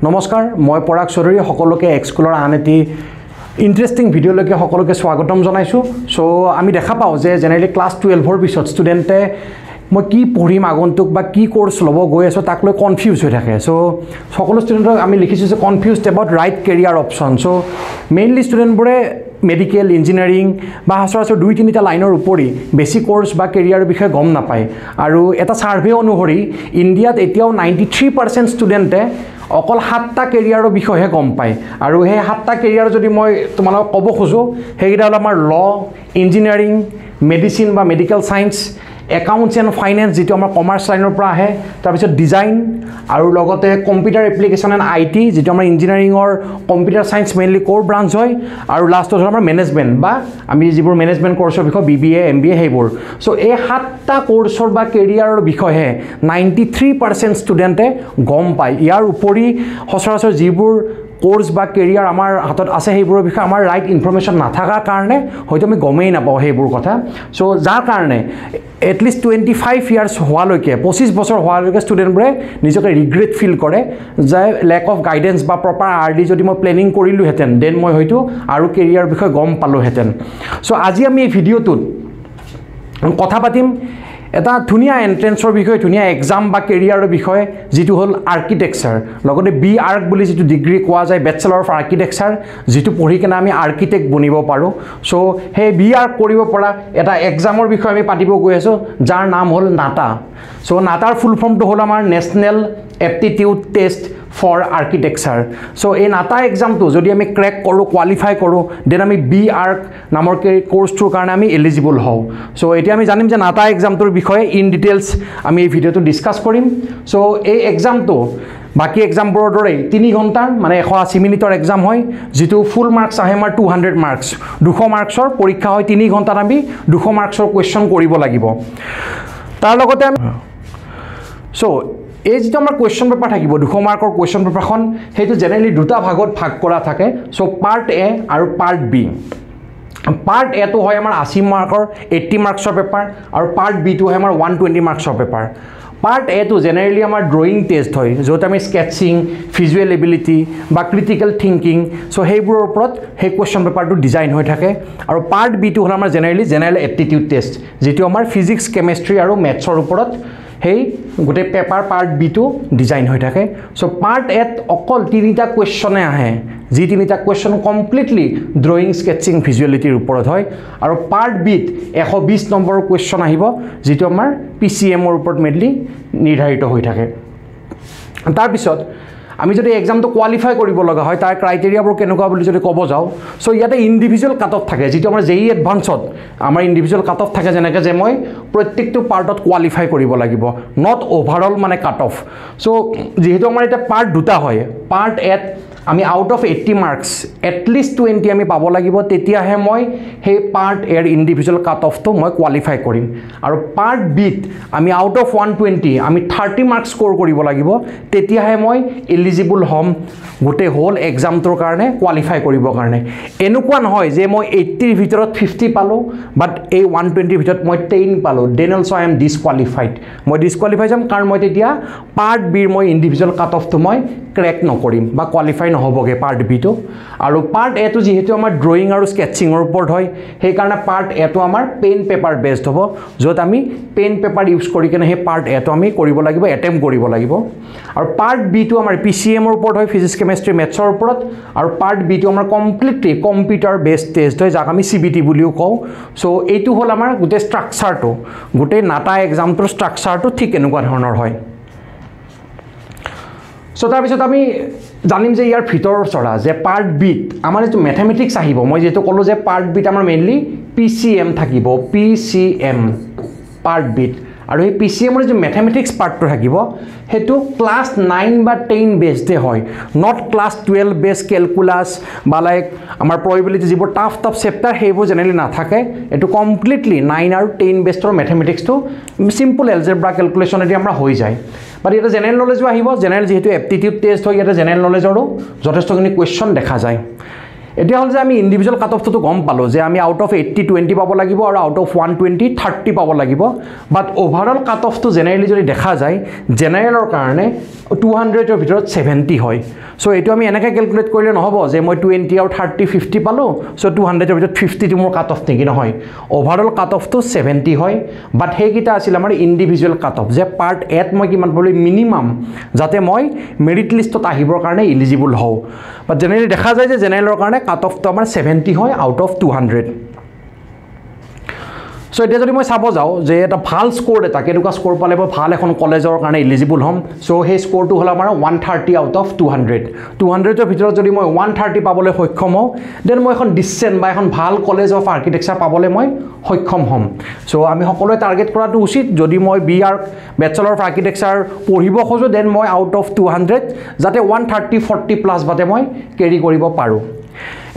নমস্কাৰ মই পৰাগ চৌধুৰী সকলোকে এক্সকুলৰ আন এটি ইন্টাৰেষ্টিং ভিডিঅ'লৈকে সকলোকে স্বাগতম জনাইছোঁ সো আমি দেখা পাওঁ যে জেনেৰেলি ক্লাছ 12 ৰ পিছত ষ্টুডেণ্টে মই কি পঢ়িম আগন্তুক বা কি কোৰ্স ল'ব গৈ আছো তাক লৈ কনফিউজ হৈ থাকে সো সকলো ষ্টুডেণ্টক আমি লিখিছোঁ যে confused about right career option so mainly ষ্টুডেণ্টবোৰে মেডিকেল ইঞ্জিনিয়াৰিং বা সচৰাচৰ 2-3টা লাইনৰ উপৰি বেছি কোৰ্স বা কেৰিয়াৰৰ বিষয়ে গম নাপায় আৰু এটা সাৰ্ভে অনুসৰি ইণ্ডিয়াত এতিয়াও 93% ষ্টুডেণ্টে অকল 7টা কেৰিয়াৰৰ বিষয়ে গম পায় আৰু সেই 7টা কেৰিয়াৰ যদি মই তোমালোকক ক'ব খোজো সেইকেইটা হ'ল আমাৰ ল ইঞ্জিনিয়াৰিং মেডিচিন বা medical science accounts and finance যেটো আমাৰ কমাৰ্চ লাইনৰ পৰা আহে তাৰপিছত ডিজাইন আৰু লগতে কম্পিউটাৰ এপ্লিকেশ্যন এণ্ড আইটি যেটো আমাৰ ইঞ্জিনিয়াৰিঙৰ কম্পিউটাৰ সায়েন্স মেইনলি কোৰ ব্ৰাঞ্চ হয় আৰু লাষ্টত হ'ল আমাৰ মেনেজমেণ্ট বা আমি যিবোৰ মেনেজমেণ্ট কোৰ্ছৰ বিষয়ে BBA MBA সেইবোৰ সো এই 7টা কোৰ্ছৰ বা কেৰিয়াৰৰ বিষয়ে 93% ষ্টুডেণ্টে গম পায় ইয়াৰ উপৰি সচৰাচৰ যিবোৰ কোৰ্স বা কেৰিয়াৰ আমাৰ হাতত আছে সেইবোৰৰ বিষয়ে আমাৰ ৰাইট ইনফৰমেশ্যন নাথাকাৰ কাৰণে হয়তো আমি গমেই নাপাওঁ সেইবোৰ কথা সো যাৰ কাৰণে এটলিষ্ট 25 ইয়াৰ্ছ হোৱালৈকে 25 বছৰ হোৱালৈকে ষ্টুডেণ্টবোৰে নিজকে ৰিগ্ৰেট ফিল কৰে যে লেক অফ গাইডেন্স বা প্ৰপাৰ আৰ্লি যদি মই প্লেনিং কৰিলোহেঁতেন দেন মই হয়তো আৰু কেৰিয়াৰ বিষয়ে গম পালোহেঁতেন সো আজি আমি এই ভিডিঅ'টোত কথা পাতিম এটা ধুনীয়া এন্ট্ৰেন্সৰ বিষয়ে ধুনীয়া এক্সাম বা কেৰিয়াৰৰ বিষয়ে যেটো হ'ল আৰ্কিটেকচাৰ লগতে বি আৰ্ক বুলি যেটো ডিগ্ৰী কোৱা যায় বেচেলৰ অফ আৰ্কিটেকচাৰ যেটো পঢ়ি কেনে আমি আৰ্কিটেক্ট বনিব পাৰোঁ সো সেই বি আৰ্ক কৰিব পৰা এটা এক্সামৰ বিষয়ে আমি পাতিব গৈ আছোঁ যাৰ নাম হ'ল নাটা সো নাটাৰ ফুল ফৰ্মটো হ'ল আমাৰ national aptitude test for architecture so এই নাটা এক্সামটো যদি আমি ক্ৰেক কৰোঁ কোৱালিফাই কৰোঁ দেন আমি বি আৰ্ক নামৰ কোৰ্সটোৰ কাৰণে আমি এলিজিবল হওঁ সো এতিয়া আমি জানিম যে নাটা এক্সামটোৰ বিষয়ে ইন ডিটেইলছ আমি এই ভিডিঅ'টো ডিছকাছ কৰিম সো এই এক্সামটো বাকি এক্সামবোৰৰ দৰে 3 ঘণ্টাৰ মানে 180 মিনিটৰ এক্সাম হয় যেটো ফুল মাৰ্কছ আহে আমাৰ 200 মাৰ্কছ 200 মাৰ্কছৰ পৰীক্ষা হয় 3 ঘণ্টাত আমি 200 মাৰ্কছৰ কোৱেশ্চন কৰিব লাগিব তাৰ লগতে আমি সো এই যেটো আমাৰ কোৱেশ্চন পেপাৰ থাকিব 200 মাৰ্কৰ কোৱেশ্চন পেপাৰখন হেতু জেনেৰেলি দুটা ভাগত ভাগ কৰা থাকে সো পাৰ্ট এ আৰু পাৰ্ট বি পাৰ্ট এ তো হয় আমাৰ 80 মাৰ্কৰ 80 মাৰ্কছৰ পেপাৰ আৰু পাৰ্ট বি তো হয় আমাৰ 120 মাৰ্কছৰ পেপাৰ পাৰ্ট এ তো জেনেৰেলি আমাৰ ড্ৰয়িং টেষ্ট হয় য'ত আমি স্কেচিং ভিজুৱেল এবিলিটি বা ক্ৰিটিকেল থিংকিং সো সেইবোৰৰ ওপৰত সেই কোৱেশ্চন পেপাৰটো ডিজাইন হৈ থাকে আৰু পাৰ্ট বি তো হ'ল আমাৰ জেনেৰেল এপ্টিটিউড টেষ্ট যেটো আমাৰ ফিজিক্স কেমেষ্ট্ৰি আৰু মেথছৰ ওপৰত সেই গোটে পেপাৰ পাৰ্ট বি তো ডিজাইন হৈ থাকে সো পাৰ্ট এত অকল 3টা কোৱেশ্চনে আহে যি 3টা কোৱেশ্চন কমপ্লিটলি ড্ৰয়িং স্কেচিং ভিজুৱেলিটিৰ ওপৰত হয় আৰু পাৰ্ট বিত 120 নম্বৰৰ কোৱেশ্চন আহিব যেটো আমাৰ PCM ৰ ওপৰত মেইনলি নিৰ্ধাৰিত হৈ থাকে তাৰ পিছত আমি যদি এক্সামটো কোৱালিফাই কৰিব লগা হয় তাৰ ক্ৰাইটেৰিয়াবোৰ কেনেকুৱা বুলি যদি ক'ব যাওঁ সো ইয়াতে ইন্ডিভিজুৱেল কাট অফ থাকে যেটো আমাৰ JEE এডভান্সত আমাৰ ইন্ডিভিজুৱেল কাট অফ থাকে যেনেকৈ যে মই প্ৰত্যেকটো পাৰ্টত কোৱালিফাই কৰিব লাগিব নট ওভাৰঅল মানে কাট অফ সো যেহেতু আমাৰ এটা পাৰ্ট দুটা হয় পাৰ্ট এত আমি আউট অফ 80 মাৰ্কছ এটলিষ্ট 20 আমি পাব লাগিব তেতিয়াহে মই সেই পাৰ্ট এৰ ইন্ডিভিজুৱেল কাট অফটো মই কোৱালিফাই কৰিম আৰু পাৰ্ট বিত আমি আউট অফ 120 আমি 30 মাৰ্কছ স্ক'ৰ কৰিব লাগিব তেতিয়াহে মই এলিজিবল হ'ম গোটে হোল এক্সামটোৰ কাৰণে কোৱালিফাই কৰিবৰ কাৰণে এনেকুৱা নহয় যে মই 80 ৰ ভিতৰত 50 পালো বাট এই 120 ৰ ভিতৰত মই 10 পালো দেন অলসো আই এম ডিসকুৱালিফাইড মই ডিসকুৱালিফাই যাম কাৰণ মই তেতিয়া পাৰ্ট বিৰ মই ইন্ডিভিজুৱেল কাট অফটো মই ক্ৰেক নকৰিম বা কোৱালিফাই নহবগে পাৰ্ট বি তো আৰু পাৰ্ট এ তো যেহেতু আমাৰ ড্ৰয়িং আৰু স্কেচিংৰ ওপৰত হয় সেই কাৰণে পাৰ্ট এ তো আমাৰ পেন পেপাৰ বেসড হ'ব য'ত আমি পেন পেপাৰ ইউজ কৰি কেনে সেই পাৰ্ট এ তো আমি কৰিব লাগিব এটেম্প কৰিব লাগিব আৰু পাৰ্ট বি তো আমাৰ PCM ৰ ওপৰত হয় ফিজিক্স কেমেষ্ট্ৰি মেথছৰ ওপৰত আৰু পাৰ্ট বি তো আমাৰ কমপ্লিটলি কম্পিউটাৰ বেসড টেষ্ট হয় যাক আমি CBT বুলিও কওঁ সো এইটো হ'ল আমাৰ গোটে ষ্ট্ৰাকচাৰটো গোটে নাটা এক্সামটোৰ ষ্ট্ৰাকচাৰটো ঠিক এনেকুৱা ধৰণৰ হয় সো তাৰপিছত আমি জানিম যে ইয়াৰ ভিতৰৰ চৰা যে পাৰ্ট বিত আমাৰ যেটো মেথমেটিক্স আহিব মই যেটো ক'লো যে পাৰ্ট বিত আমাৰ মেইনলি PCM থাকিব PCM পাৰ্ট বিত আৰু এই PCM ৰ যে মেথমেটিক্স পাৰ্টটো থাকিব হেতু ক্লাছ 9 বা 10 বেসডে হয় নট ক্লাছ 12 বেস ক্যালকুলাস বা লাইক আমাৰ প্ৰবাবিলিটি যিবোৰ টাফ চেপ্টাৰ সেইবোৰ জেনেৰেলি নাথাকে এটো কমপ্লিটলি 9 আৰু 10 বেসৰ মেথমেটিক্সটো সিম্পল এলজেব্ৰা ক্যালকুলেশন এটি আমৰা হৈ যায় বাট এটা জেনাৰেল নলেজও আহিব জেনাৰেল যেহেতু এপ্টিটিউড টেষ্ট হয় এটা জেনাৰেল নলেজৰো যথেষ্টখিনি কোৱেশ্চন দেখা যায় এতিয়া হ'ল যে আমি ইণ্ডিভিজুৱেল কাট অফটো গম পালোঁ যে আমি আউট অফ 80 20 পাব লাগিব আৰু আউট অফ 120 30 পাব লাগিব বাট অভাৰঅল কাট অফটো জেনেৰেলি যদি দেখা যায় জেনেৰেলৰ কাৰণে 200ৰ ভিতৰত 70 হয় সো এইটো আমি এনেকৈ ক্যালকুলেট কৰিলে নহব যে মই 20 আৰু 30 50 পালো সো 200ৰ ভিতৰত 50 টো মোৰ কাট অফ নেকি নহয় অভাৰঅল কাট অফটো 70 হয় বাট হেকিটা আছিল আমাৰ ইণ্ডিভিজুৱেল কাট অফ যে পাৰ্ট এত মই কিমান পালো মিনিমাম যাতে মই মেৰিট লিষ্টত আহিবৰ কাৰণে এলিজিবল হও বাট জেনেৰেলি দেখা যায় যে জেনেৰেলৰ কাৰণে কাট অফটো আমাৰ 70 হয় আউট অফ 200 সো এতিয়া যদি মই চাব যাও যে এটা ভাল স্কোৰ এটা কেনেকুৱা স্কোৰ পালে মই ভাল এখন কলেজৰ কাৰণে এলিজিবল হম সো সেই স্কোৰটো হল আমাৰ 130 আউট অফ 200 200ৰ ভিতৰত যদি মই 130 পাবলৈ সক্ষম হও দেন মই এখন ডিসেন্ট বা এখন ভাল কলেজ অফ আৰ্কিটেকচাৰ পাবলৈ মই সক্ষম হম সো আমি সকলোৱে টাৰ্গেট কৰাটো উচিত যদি মই বিআৰ বেচেলৰ অফ আৰ্কিটেকচাৰ পঢ়িব খোজো দেন মই আউট অফ 200 যাতে 130 40 প্লাস বাদে মই কেৰি কৰিব পাৰো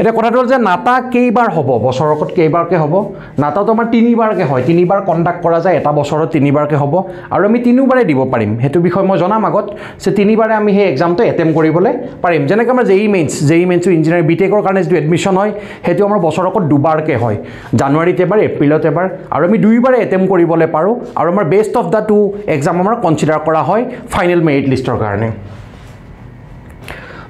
এটা কথাটো হ'ল যে নাটা কেইবাৰ হ'ব বছৰকত কেইবাৰকে হ'ব নাটাটো আমাৰ তিনিবাৰকে হয় তিনিবাৰ কন্ডাক্ট কৰা যায় এটা বছৰত তিনিবাৰকে হ'ব আৰু আমি তিনিবাৰে দিব পাৰিম হেতু বিষয় মই জনাম আগত যে তিনিবাৰে আমি হে এক্সামটো এটেম্প কৰিবলৈ পাৰিম যেনেকৈ আমাৰ জেই মেইনছ ইঞ্জিনিয়াৰিং বিটেকৰ কাৰণে যে এডমিশন হয় হেতু আমাৰ বছৰকত দুবাৰকে হয় জানুৱাৰীত এবাৰ এপ্ৰিলত এবাৰ আৰু আমি দুইবাৰে এটেম্প কৰিবলৈ পাৰো আৰু আমাৰ best of the two exam আমাৰ কনসিডাৰ কৰা হয় ফাইনেল মেৰিট লিষ্টৰ কাৰণে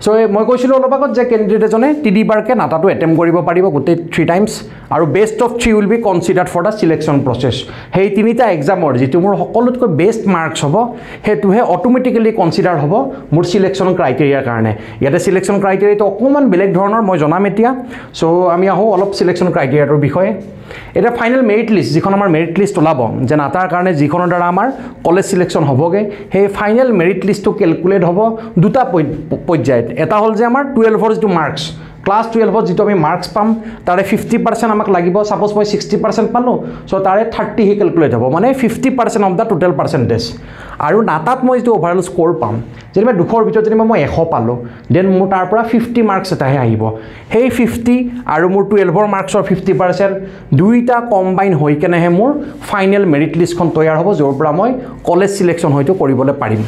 সো মই কৈছিলো অলপ আগত যে ক্যান্ডিডেট এজনে তিনিবাৰকে নাটাটো এটেম্প কৰিব পাৰিব গোটেই 3 টাইমছ আৰু best of 3 will be considered for the selection process হেই তিনিটা এক্সামৰ যেটো মোৰ সকলোতকৈ বেষ্ট মাৰ্কস হ'ব হেতুহে অটোমেটিক্যালি কনসিডাৰ হ'ব মোৰ সিলেকশন ক্ৰাইটেৰিয়াৰ কাৰণে ইয়াতে সিলেকশন ক্ৰাইটেৰিয়াটো অকমান বেলেগ ধৰণৰ মই জনাম এতিয়া সো আমি আহো অলপ সিলেকশন ক্ৰাইটেৰিয়াৰ বিষয়ে এটা ফাইনেল মেৰিট লিষ্ট যিখন আমাৰ মেৰিট লিষ্ট ওলাব যে নাটাৰ কাৰণে যিখনৰ দ্বাৰা আমাৰ কলেজ সিলেকশন হ'বগে সেই ফাইনেল মেৰিট লিষ্টটো ক্যালকুলেট হ'ব দুটা পৰ্যায়ত এটা হল যে আমাৰ 12ৰ যেটো মাৰ্কস ক্লাস 12ত যেটো আমি মাৰ্কস পাম তাৰে 50% আমাক লাগিব সাপোজ মই 60% পালো সো তাৰে 30 হি ক্যালকুলেট হ'ব মানে 50% অফ দা টোটাল পার্সেন্টেজ আৰু নাটাত মই যেটো ওভাৰঅল স্কোৰ পাম যেনিবা দুখৰ ভিতৰত যেনিবা মই 100 পালো দেন মোৰ তাৰ পৰা 50 মাৰ্কস এটাহে আহিব সেই 50 আৰু মোৰ 12ৰ মাৰ্কসৰ 50% দুইটা কম্বাইন হৈ কেনেহে মোৰ ফাইনেল মেৰিট লিষ্টখন তৈয়াৰ হ'ব যৰ পৰা মই কলেজ সিলেকশন হয়তো কৰিবলৈ পাৰিম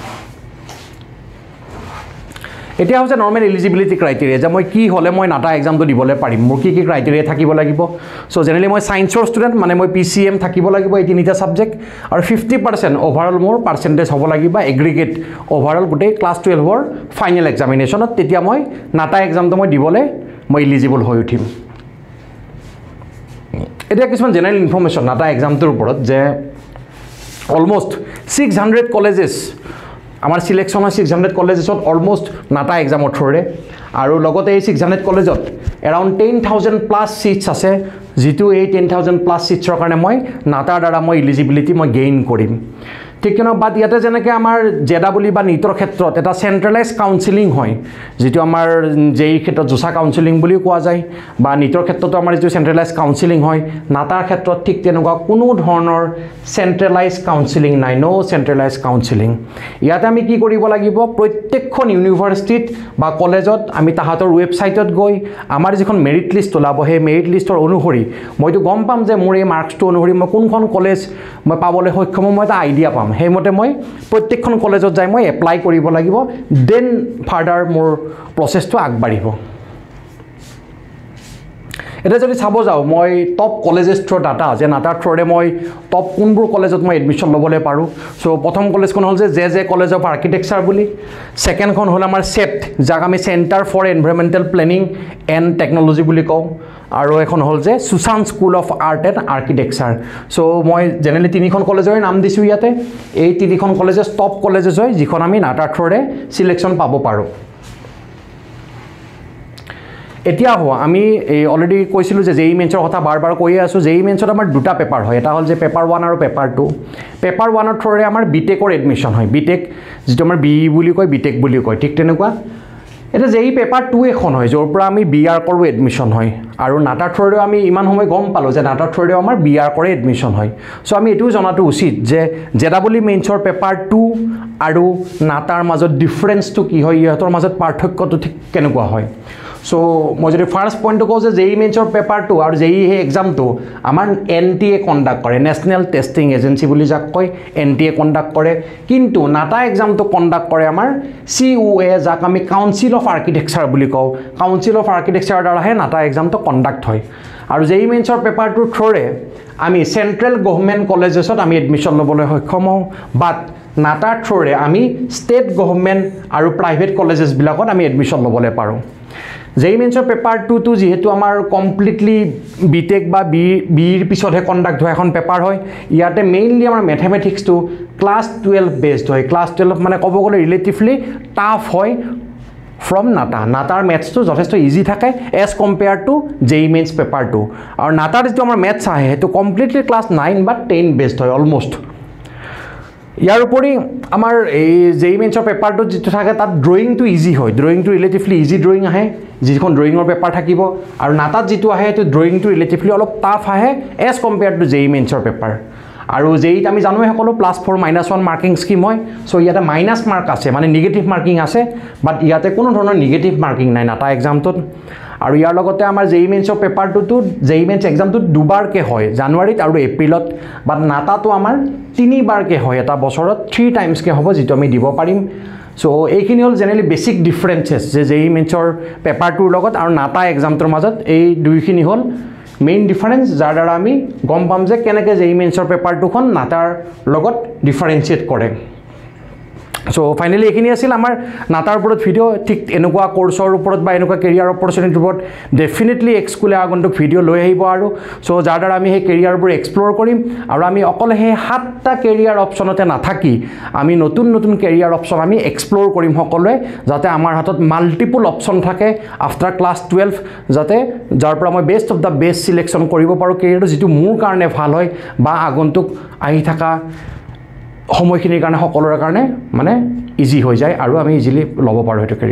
এতিয়া হৈছে নৰ্মেল এলিজিবিলিটি ক্ৰাইটেৰিয়া যে মই কি হলে মই নাটা এক্সামটো দিবলৈ পাৰিম মোৰ কি ক্ৰাইটেৰিয়া থাকিব লাগিব সো জেনেৰেলি মই সায়েন্সৰ ষ্টুডেন্ট মানে মই পিসিএম থাকিব লাগিব এই তিনিটা সাবজেক্ট আৰু 50% ওভাৰঅল মোৰ পাৰ্সেন্টেজ হ'ব লাগিব এগ্ৰিগেট ওভাৰঅল গোটেই ক্লাস 12ৰ ফাইনেল এক্সামিনেশনত তেতিয়া মই নাটা এক্সামটো মই দিবলৈ মই এলিজিবল হৈ উঠিম এতিয়া কিছুমান জেনেৰেল ইনফৰমেশন নাটা এক্সামটোৰ ওপৰত যে অলমোস্ট 600 কলেজেছ আমাৰ সিলেকশন হয় 600 কলেজেছত অলমোস্ট নাটা এক্সামৰ থ্ৰুৰে আৰু লগতে এই 600 কলেজত এৰাউণ্ড 10,000 প্লাস সিটস আছে যেটো এই 10,000 প্লাস সিটছৰ কাৰণে মই নাটাৰ দ্বাৰা মই এলিজিবিলিটি মই গেইন কৰিম ঠিক কিনো বাদ ইয়াতে যেনেকৈ আমাৰ জেডাবলি বা নিটৰ ক্ষেত্ৰত এটা সেন্ট্ৰেলাইজ কাউন্সেলিং হয় যেটো আমাৰ জেই ক্ষেত্ৰত জোসা কাউন্সেলিং বুলি কোৱা যায় বা নিটৰ ক্ষেত্ৰতো আমাৰ যেটো সেন্ট্ৰেলাইজ কাউন্সেলিং হয় নাটাৰ ক্ষেত্ৰত ঠিক তেনেকুৱা কোনো ধৰণৰ সেন্ট্ৰেলাইজ কাউন্সেলিং নাই নো সেন্ট্ৰেলাইজ কাউন্সেলিং ইয়াতে আমি কি কৰিব লাগিব প্ৰত্যেকখন ইউনিভাৰ্সিটিত বা কলেজত আমি তাহাতৰ ওয়েবসাইটত গৈ আমাৰ যিখন মেৰিট লিষ্ট ওলাব সেই মেৰিট লিষ্টৰ অনুসৰি মইতো গম পাম যে মোৰ এই মাৰ্কসটো অনুসৰি মই কোনখন কলেজ মই পাবলৈ সক্ষম মই এটা আইডিয়া পাম হেমতে মই প্ৰত্যেকখন কলেজত যাই মই এপ্লাই কৰিব লাগিব দেন ফাৰ্দাৰ মোৰ প্ৰসেসটো আগবাঢ়িব এটা যদি চাব যাও মই টপ কলেজেছ থ্ৰু ডাটা যে নাটাৰ থ্ৰুৰে মই টপ কোনবোৰ কলেজত মই এডমিশন ল'বলৈ পাৰো সো প্ৰথম কলেজখন হল যে কলেজ অফ আৰ্কিটেকচাৰ বুলি সেকেন্ডখন হল আমাৰ সেপ্ট যাক আমি centre for environmental planning and technology বুলি কওঁ আৰু এখন হল যে Sushant school of art and architecture so মই জেনেৰেলি তিনিখন কলেজৰ নাম দিছো ইয়াতে এই তিনিখন কলেজেছ টপ কলেজেছ হয় যিখন আমি নাটাৰ থ্ৰুৰে সিলেকশন পাব পাৰো এতিয়া হোৱা আমি অলৰেডি কৈছিলো যে জেই মেইনছৰ কথা বাৰ কৈ আছো জেই মেইনছত আমাৰ দুটা পেপাৰ হয় এটা হল যে পেপাৰ 1 আৰু পেপাৰ 2 পেপাৰ 1 ৰ থ্ৰুৰে আমাৰ বিটেকৰ এডমিশন হয় বিটেক যেটো আমাৰ বি বুলি কয় বিটেক বুলি কয় ঠিক তেনেকুৱা এটা জেই পেপাৰ 2 এখন হয় যৰ পৰা আমি বিআৰ কৰো এডমিশন হয় আৰু নাটাৰ থ্ৰুৰে আমি ইমান সময় গম পালো যে নাটাৰ থ্ৰুৰে আমাৰ বিআৰ কৰে এডমিশন হয় সো আমি এটো জনাটো উচিত যে জেডাবলি মেইনছৰ পেপাৰ 2 আৰু নাটাৰ মাজত ডিফাৰেন্সটো কি হয় ইহঁতৰ মাজত পাৰ্থক্যটো ঠিক কেনেকুৱা হয় চ' মই যদি ফাৰ্ষ্ট পইণ্টটো কওঁ যে JEE মেইনছৰ পেপাৰটো আৰু JEE সেই এক্সামটো আমাৰ NTA কণ্ডাক্ট কৰে, নেশ্যনেল টেষ্টিং এজেঞ্চি বুলি যাক কয়, NTA কণ্ডাক্ট কৰে। কিন্তু নাটা এক্সামটো কণ্ডাক্ট কৰে আমাৰ COA, যাক আমি কাউন্সিল অফ আৰ্কিটেক্সাৰ বুলি কওঁ। কাউন্সিল অফ আৰ্কিটেক্সাৰৰ দ্বাৰাহে নাটা এক্সামটো কণ্ডাক্ট হয়। আৰু JEE মেইনছৰ পেপাৰটোৰ থ্ৰুৰে আমি চেণ্ট্ৰেল গভৰ্ণমেণ্ট কলেজেছত আমি এডমিশ্যন ল'বলৈ সক্ষম হওঁ, বাট নাটাৰ থ্ৰুৰে আমি ষ্টেট গভৰ্ণমেণ্ট আৰু প্ৰাইভেট কলেজেছবিলাকত আমি এডমিশ্যন ল'বলৈ পাৰোঁ। JEE মেইনছৰ পেপাৰটোতো যিহেতু আমাৰ কমপ্লিটলি BTech বা BEৰ পিছতহে কণ্ডাক্ট হোৱা এখন পেপাৰ হয়, ইয়াতে মেইনলি আমাৰ মেথমেটিক্সটো ক্লাছ 12 বেছড হয়। ক্লাছ 12 মানে ক'ব গ'লে ৰিলেটিভলি টাফ হয় ফ্ৰম নাটা। নাটাৰ মেথছটো যথেষ্ট ইজি থাকে as compare to JEE mains পেপাৰটো। আৰু নাটাৰ যিটো আমাৰ মেথছ আহে সেইটো কমপ্লিটলি ক্লাছ 9 বা 10 বেছড হয় অলমষ্ট। ইয়াৰ উপৰি আমাৰ এই JEE মেইনছৰ পেপাৰটোত যিটো থাকে তাত ড্ৰয়িংটো ইজি হয়, ড্ৰয়িংটো ৰিলেটিভলি ইজি ড্ৰয়িং আহে, যিখন ড্ৰয়িঙৰ পেপাৰ থাকিব। আৰু নাটাত যিটো আহে সেইটো ড্ৰয়িংটো ৰিলেটিভলি অলপ টাফ আহে এজ কম্পেয়াৰ টু JEE মেইনছৰ পেপাৰ। আৰু JEEত আমি জানোৱে সকলো +4 -1 মাৰ্কিং স্কিম হয়। চ' ইয়াতে মাইনাছ মাৰ্ক আছে, মানে নিগেটিভ মাৰ্কিং আছে, বাট ইয়াতে কোনো ধৰণৰ নিগেটিভ মাৰ্কিং নাই নাটা এক্সামটোত। আৰু ইয়াৰ লগতে আমাৰ JEE মেইনছৰ পেপাৰটোতো JEE মেইনছ এক্সামটোত দুবাৰকৈ হয়, জানুৱাৰীত আৰু এপ্ৰিলত, বাট নাটাটো আমাৰ 3বাৰকৈ হয় এটা বছৰত, 3 টাইমছকৈ হ'ব, যিটো আমি দিব পাৰিম। চ' এইখিনি হ'ল জেনেৰেলি বেছিক ডিফাৰেঞ্চেছ যে JEE মেইনছৰ পেপাৰটোৰ লগত আৰু নাটা এক্সামটোৰ মাজত। এই দুইখিনি হ'ল মেইন ডিফাৰেঞ্চ, যাৰ দ্বাৰা আমি গম পাম যে কেনেকৈ JEE মেইনছৰ পেপাৰটোখন নাটাৰ লগত ডিফাৰেঞ্চিয়েট কৰে। চ' ফাইনেলি এইখিনি আছিল আমাৰ নাটাৰ ওপৰত ভিডিঅ'। ঠিক এনেকুৱা কোৰ্চৰ ওপৰত বা এনেকুৱা কেৰিয়াৰ অপৰচুনিটিৰ ওপৰত ডেফিনেটলি এক্সকুলে আগন্তুক ভিডিঅ' লৈ আহিব। আৰু চ' যাৰ দ্বাৰা আমি সেই কেৰিয়াৰবোৰ এক্সপ্ল'ৰ কৰিম। আৰু আমি অকল সেই 7টা কেৰিয়াৰ অপশ্যনতে নাথাকি আমি নতুন নতুন কেৰিয়াৰ অপশ্যন আমি এক্সপ্ল'ৰ কৰিম সকলোৱে, যাতে আমাৰ হাতত মাল্টিপুল অপশ্যন থাকে আফটাৰ ক্লাছ 12, যাতে যাৰ পৰা মই best of the best selection কৰিব পাৰোঁ কেৰিয়াৰটো, যিটো মোৰ কাৰণে ভাল হয় বা আগন্তুক আহি থকা সময়খিনিৰ কাৰণে সকলোৰে কাৰণে মানে ইজি হৈ যায় আৰু আমি ইজিলি ল'ব পাৰোঁ সেইটো কেৰিয়াৰ।